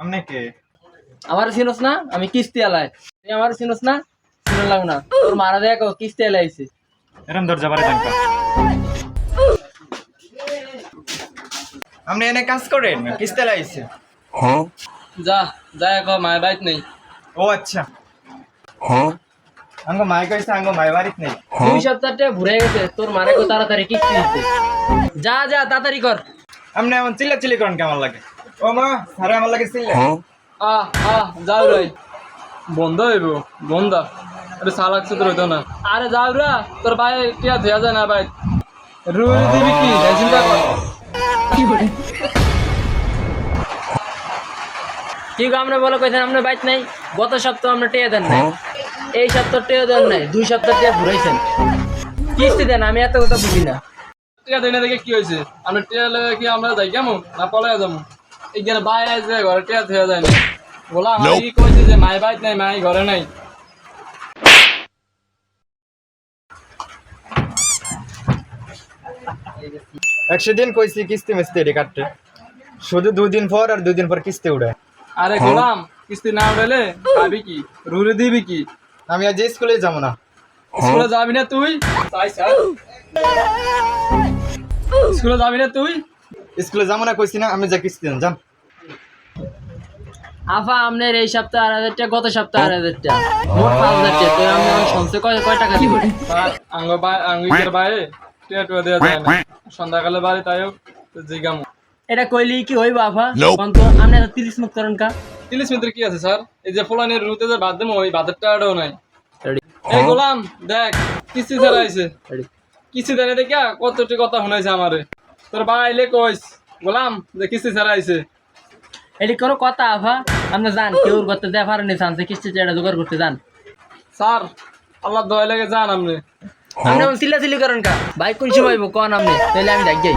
আমনে কে আমার চিনস না? আমি কিস্তি আলাই। তুই আমার চিনস না? চিনলাম লাগো না। তোর মারা দেখো কিস্তি আলাইছে। এরম দরজা বারে জানকা আমনে এনে কাজ করেন কিস্তে লাইছে যা যা কো মায় বাইত নেই। ও আচ্ছা আঙ্গো মাই কইছে আঙ্গো মাই বাড়িত নেই 2 সপ্তাহটা ঘুরে গেছে, তোর মারে কো তাড়াতাড়ি কিস্তি দিতে। যা যা তাড়াতাড়ি কর। আমনে এমন চিল্লাচিল্লি করেন কেমন লাগে? ও মা সারে আমার লাগে চিল্লা যাও রে বন্ধ হইব বন্ধ। আরে সালাক সুতর হইতো না। আরে যাও রা, তোর ভাই টিয়া দেয়া যায় না ভাই। রুই দিবি কি চিন্তা কর। কি গো আমরা বলো কইছেন আমরা বাইত নাই? গত সপ্তাহ আমরা টিয়া দেন নাই, এই সপ্তাহ টিয়া দেন নাই, 2 সপ্তাহ টিয়া ঘুরাইছেন। কিস্তি দেন, আমি এত কথা বুঝি না। টিয়া দেয় না দেখে কি হয়েছে? আমরা টিয়া লেগে কি আমরা যাই কেমন না পলাইয়া যাবো? এইখানে ভাই আছে ঘরে টিয়া দেওয়া যায় না। বলা আমি কইছে যে মাই বাইত নাই, মাই ঘরে নাই। একশো দিন কইছি কিস্তি মিস্তি রে কাটতে শুধু 2 দিন পর আর 2 দিন পর কিস্তি উড়ে। আরে গোলাম, কিস্তি না উঠাইলে খাবি কি? রুলে দিবি কি? আমি আজ স্কুলে যাব না। স্কুলে যাবি না তুই? স্কুলে যাবি না তুই? স্কুলে যাব না কইছি না, আমি যা কিস্তি দেন জান। আফা আমনের এই সপ্তাহ 8,000 টাকা, গত সপ্তাহ 8,000 টাকা, মোট 5,000 টাকা। তুই আমি সঞ্চয় কয় টাকা দিব? আঙ্গুর বাইরে টিয়া টুয়া দেওয়া যায় না। সন্ধ্যাকালে বাড়ি তাইও জিগাম। এটা কইলি কি হইব আফা? কন্ত আমনে 30 মুখ করেন কা? 30 মিনিট কি আছে স্যার? এই যে ফলানের রুতে যে বাদ দেবো, ওই বাদের টাকাটাও নাই। এই গোলাম দেখ কিস্তি ছাড়া আইছে। কিস্তি দেয় দেখা কতটি কথা শুনাইছে আমারে। তোর বাইলে কইস গোলাম যে কিস্তি ছাড়া আইছে। এটি কোনো কথা আফা? আপনি যান, কেউ করতে দেয় পারেনি চান্সে কিস্তি চেড়া জোগাড় করতে যান। স্যার আল্লাহ দয়া লাগে যান আপনি। আপনি এমন চিল্লাচিল্লি করেন কা? ভাই কোন সময় কন আপনি, তাহলে আমি দেখ যাই।